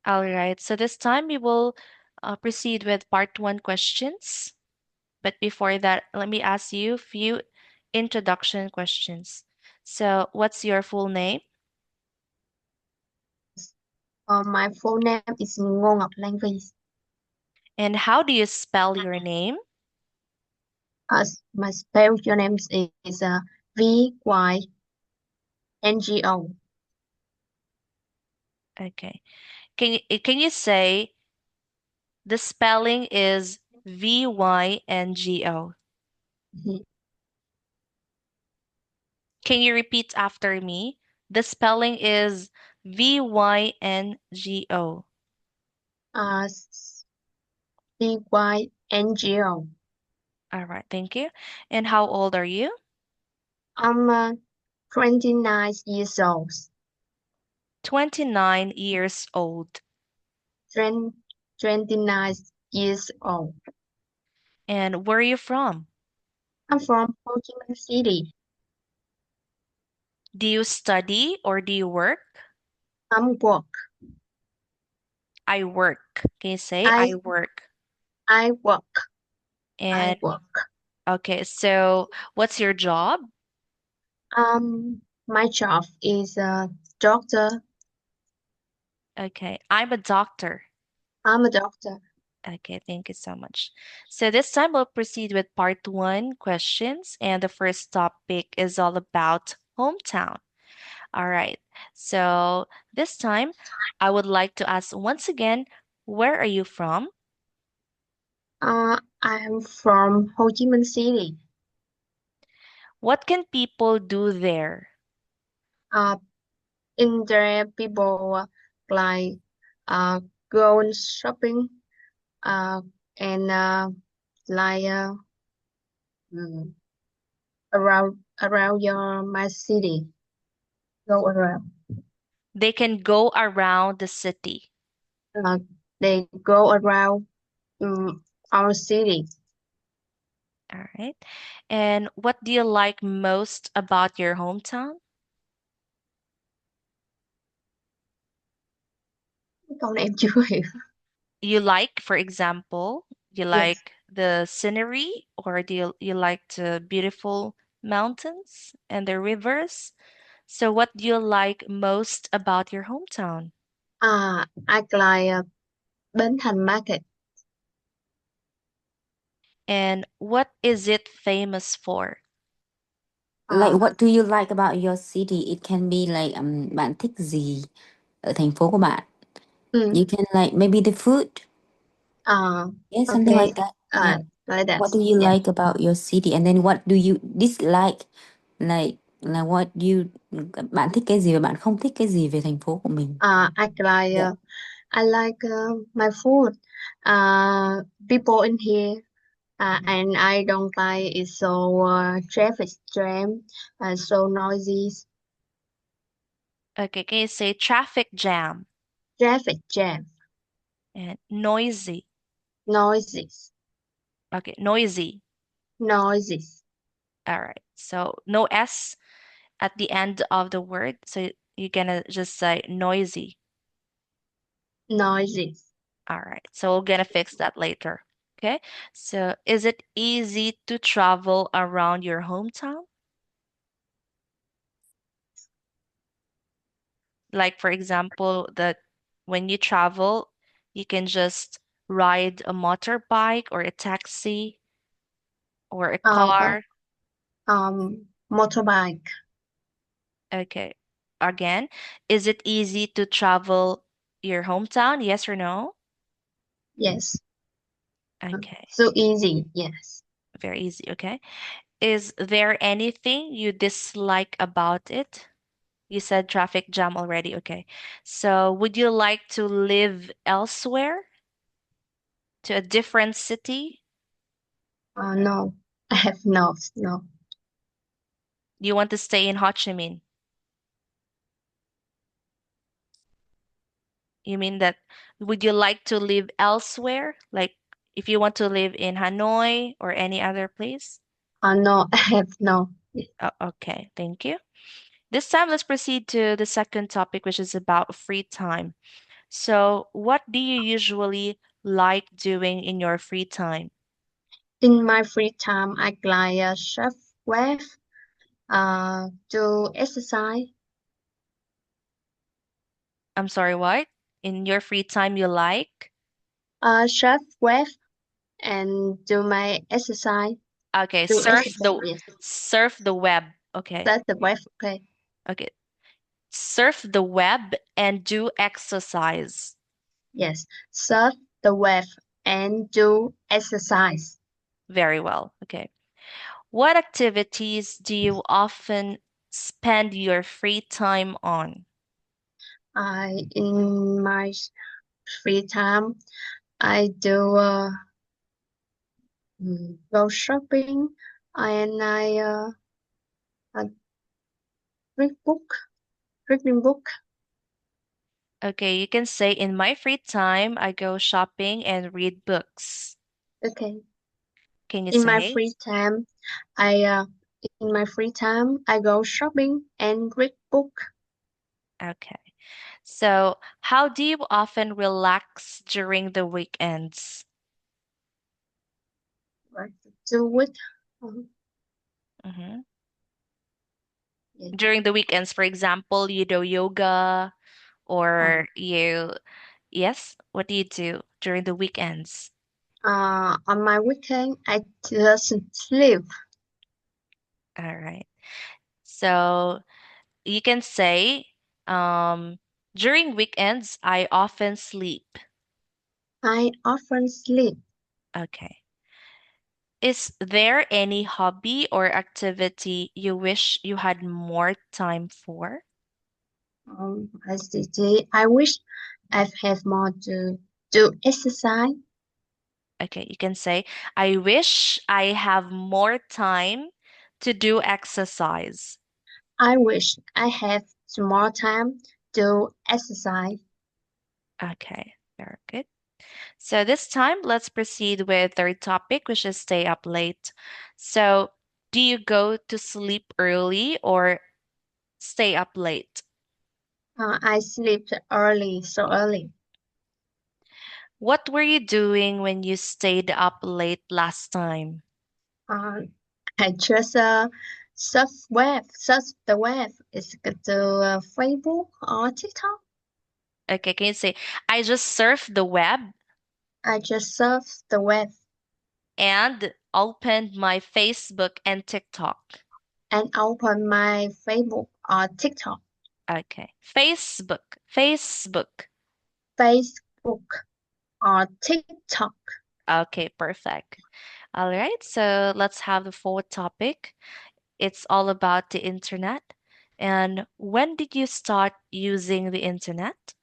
All right. So this time we will proceed with part one questions. But before that, let me ask you a few introduction questions. So, what's your full name My full name is Ngô Ngọc Lan Vi. and how do you spell your name? My spell your name is Vyngo. Okay. Can you say the spelling is Vyngo? Can you repeat after me? The spelling is Vyngo. Uh, Vyngo. All right, thank you. And how old are you? I'm 29 years old. 29 years old. 20, 29 years old. And where are you from? I'm from Ho Chi Minh City. Do you study or do you work? I'm work. I work. Can you say I I work? I work. I And work. okay, so what's your job? My job is a doctor. Okay, I'm a doctor. I'm a doctor. Okay, thank you so much. So this time we'll proceed with part one questions, and the first topic is all about hometown. All right, so this time I would like to ask once again, where are you from? I'm from Ho Chi Minh City. What can people do there? Uh, in there, people like uh, go shopping uh, and like mm, around your my city. Go around. They can go around the city. Uh, they go around our city. All right. And what do you like most about your hometown? Câu này em chưa hiểu. You like, for example, you Yes. like the scenery, or do you like the beautiful mountains and the rivers? So what do you like most about your hometown? I like Bến Thành Market. And what is it famous for? Like Uh, what do you like about your city? It can be like bạn thích gì ở thành phố của bạn? mm, You can like maybe the food. uh, Yeah, something okay. like that. Yeah. Like that. What do you Yeah. like about your city? And then what do you dislike? Like là what you bạn thích cái gì và bạn không thích cái gì về thành phố của mình? I Yeah. like my food. People in here, and I don't like it so traffic jam, so noisy. Okay, can you say traffic jam Traffic jam, and noisy? noises, Okay, noisy. noises, All right. So no S at the end of the word. So you're gonna just say noisy. noises. All right. So we're gonna fix that later. Okay. So is it easy to travel around your hometown? Like for example, that when you travel, you can just ride a motorbike or a taxi or a Uh, car. Motorbike. Okay. Again, is it easy to travel your hometown? Yes or no? Yes. Okay. So easy. Yes. Very easy. Okay. Is there anything you dislike about it? You said traffic jam already. Okay. So, would you like to live elsewhere, to a different city? No, I have no. You want to stay in Ho Chi Minh? You mean that would you like to live elsewhere? Like if you want to live in Hanoi or any other place? No, I have no. Okay, thank you. This time, let's proceed to the second topic, which is about free time. So, what do you usually like doing in your free time? In my free time, I like chef web, do exercise, I'm sorry, what? In your free time, you like? chef web, and do my exercise. Okay, Do exercise, yes. surf the web. Okay. That's the web, okay. Okay. Surf the web and do exercise. Yes, surf the web and do exercise. Very well. Okay. What activities do you often spend your free time on? I in my free time, I do go shopping and I read book, reading book. Okay, you can say in my free time, I go shopping and read books. Okay. Can you In my say? free time, I in my free time I go shopping and read book. Okay. So, how do you often relax during the weekends? What to do with? Um, hmm yeah. During the weekends, for example, you do yoga Uh, or yes, what do you do during the weekends? on my weekend I just sleep. All right. So, you can say, um, during weekends, I often sleep. I often sleep. Okay. Is there any hobby or activity you wish you had more time for? As they say, I wish I have more to do exercise. Okay, you can say, I wish I have more time to do exercise. I wish I have some more time to exercise. Okay, very good. So this time, let's proceed with third topic, which is stay up late. So, do you go to sleep early or stay up late? I sleep early, so early. What were you doing when you stayed up late last time? Uh, I just surf the web. It's good to Facebook or TikTok. Okay, can you say, I just surfed the web I just surf the web and opened my Facebook and TikTok? and open my Facebook or TikTok, Okay, Facebook. Facebook or TikTok. Okay, perfect. All right, so let's have the fourth topic. It's all about the internet. And when did you start using the internet?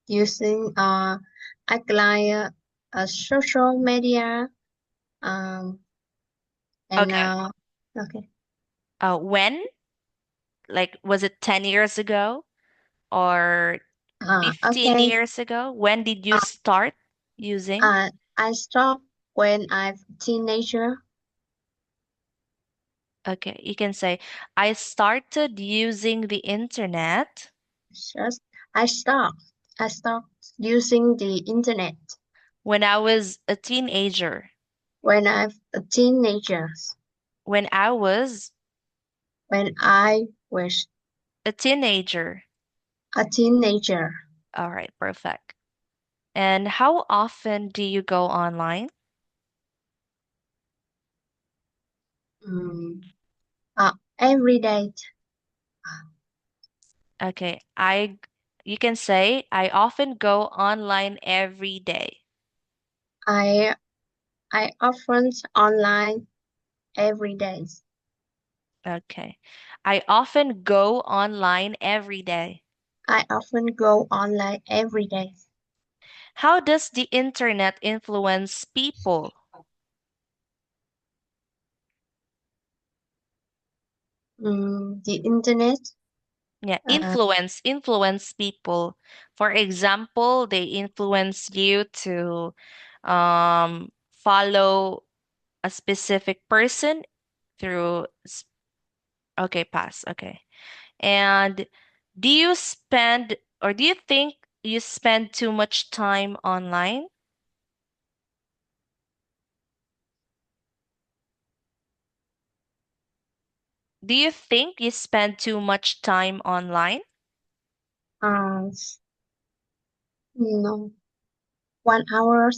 Using I like social media um and Okay. okay When? Like, was it 10 years ago or 15 okay years ago? When did you uh, start using? I stopped when I'm teenager. Okay, you can say, I started using the internet Just I stopped using the internet when I was a teenager. when I'm a teenager. When I was When I was a teenager. a teenager, All right, perfect. And how often do you go online? um, every day Okay, you can say I often go online every day. I I often online every day. Okay. I often go online every day. I often go online every day. How does the internet influence people? The internet. Yeah, Uh, influence people. For example, they influence you to follow a specific person through okay, pass. Okay. And do you spend or do you think you spend too much time online? Do you think you spend too much time online? Uh, no, 1 hour.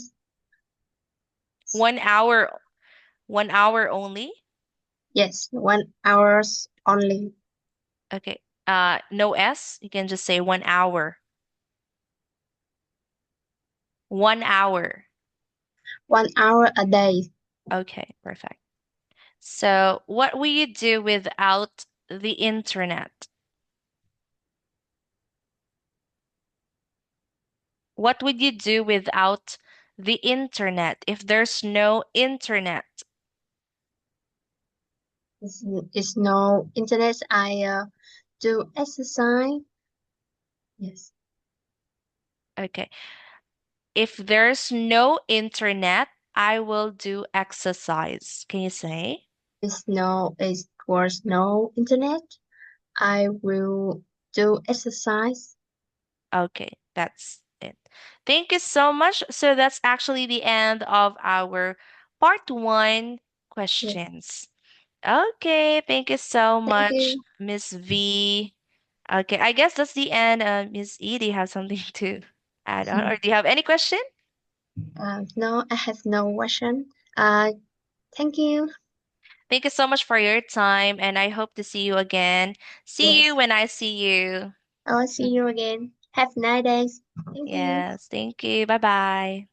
1 hour, 1 hour only? Yes, 1 hours only. Okay. No S. You can just say 1 hour. 1 hour. 1 hour a day. Okay, perfect. So, what will you do without the internet? What would you do without the internet if there's no internet? Is no internet. I do exercise. Yes, Okay. If there's no internet, I will do exercise. Can you say? is was no internet. I will do exercise. Okay, that's it. Thank you so much. So that's actually the end of our part one Yes, questions. Okay, thank you so thank much, you. Miss V. Okay, I guess that's the end. Miss E, do you have something to add on, or do you have any question? No, I have no question. Uh, thank you. Thank you so much for your time, and I hope to see you again. See you Yes, when I see you. I'll see you again. Have a nice day. Thank you. Yes, thank you. Bye bye.